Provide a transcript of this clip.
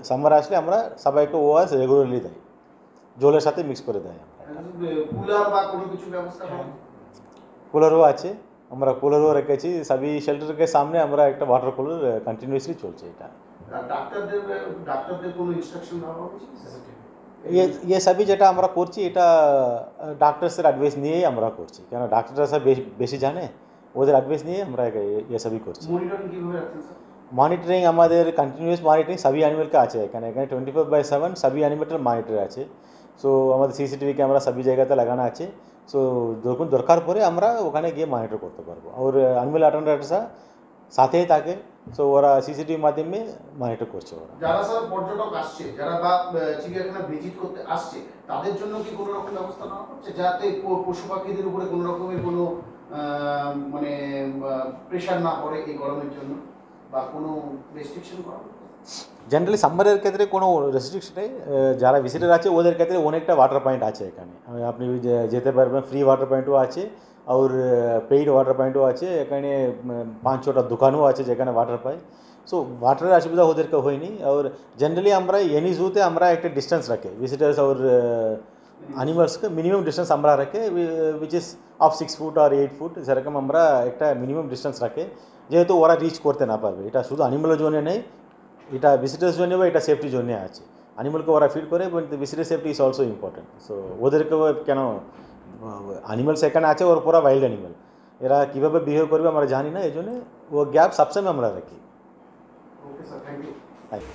Summer আসলে আমরা সবাইকে ওআরএস রেগুলারলি দেয়, জলের সাথে মিক্স করে দেয়। কুলার বা কোনো কিছু ব্যবস্থা করেন? কুলারও আছে, আমরা কুলারও রেখেছি, সবই শেল্টারকে সামনে আমরা একটা ওয়াটার কুলার কন্টিনিউয়াসলি চলছে। এটা ডাক্তারদের কোনো ইনস্ট্রাকশন দেওয়া হয়েছে? ये सभी যেটা আমরা করছি এটা ডাক্তারসের অ্যাডভাইস নিয়েই আমরা করছি, কেন ডাক্তাররা সব বেশি জানে, ওদের অ্যাডভাইস নিয়ে আমরা ये सभी করছি। মনিটরিং কিভাবে রাখছেন স্যার? মনিটরিং আমাদের কন্টিনিউয়াস মনিটরিং সবই অ্যানিমেলকে আছে এখানে 24/7 সবই অ্যানিমেলের মনিটর আছে। সো আমাদের সিসিটিভি ক্যামেরা সবই জায়গাতে লাগানো আছে। সো যখন দরকার পড়ে আমরা ওখানে গিয়ে মনিটর করতে পারবো, আর অ্যানিমেল অ্যাটেন্ডান্টসরা সাথেই থাকে। সো ওরা সিসিটিভি মাধ্যমে মনিটর করছে। ওরা যারা স্যার পর্যটক আসছে, যারা বা চিড়িয়াখানা ভিজিট করতে আসছে, তাদের জন্য কি কোনো রকম ব্যবস্থা নেওয়া হচ্ছে যাতে পশু পাখিদের উপরে কোনো রকমের কোনো মানে প্রেশার না পড়ে এই গরমের জন্য, বা কোনো রেস্ট্রিকশন করা হচ্ছে? জেনারেলি সাম্বারের ক্ষেত্রে কোনো রেস্ট্রিকশন নেই, যারা ভিজিটার আছে ওদের ক্ষেত্রে অনেকটা ওয়াটার পয়েন্ট আছে এখানে, আপনি যেতে পারবেন, ফ্রি ওয়াটার পয়েন্টও আছে আর পেইড ওয়াটার পয়েন্টও আছে এখানে, 5-6টা দোকানও আছে যেখানে ওয়াটার পায়। সো ওয়াটারের অসুবিধা ওদেরকে হয়নি। আর জেনারেলি আমরা এনি জুতে আমরা একটা ডিস্টেন্স রাখে ভিজিটার্স আর অ্যানিমালসকে, মিনিমাম ডিস্টেন্স আমরা রাখে which is of 6 foot R 8 foot, সেরকম আমরা একটা মিনিমাম ডিস্টেন্স রাখে, যেহেতু ওরা রিচ করতে না পারবে। এটা শুধু অ্যানিমালের জন্য নেই, এটা ভিজিটার্স জন্য বা এটা সেফটির জন্য আছে। অ্যানিমালকে ওরা ফিড করে, but visitor safety is also important. So ওদেরকেও কেন, অ্যানিমালস এখানে আছে ওর পুরা ওয়াইল্ড অ্যানিমাল, এরা কীভাবে বিহেভ করবে আমরা জানি না, এই জন্য ও গ্যাপ সবসময় আমরা রাখি। Okay sir, thank you. Thank you.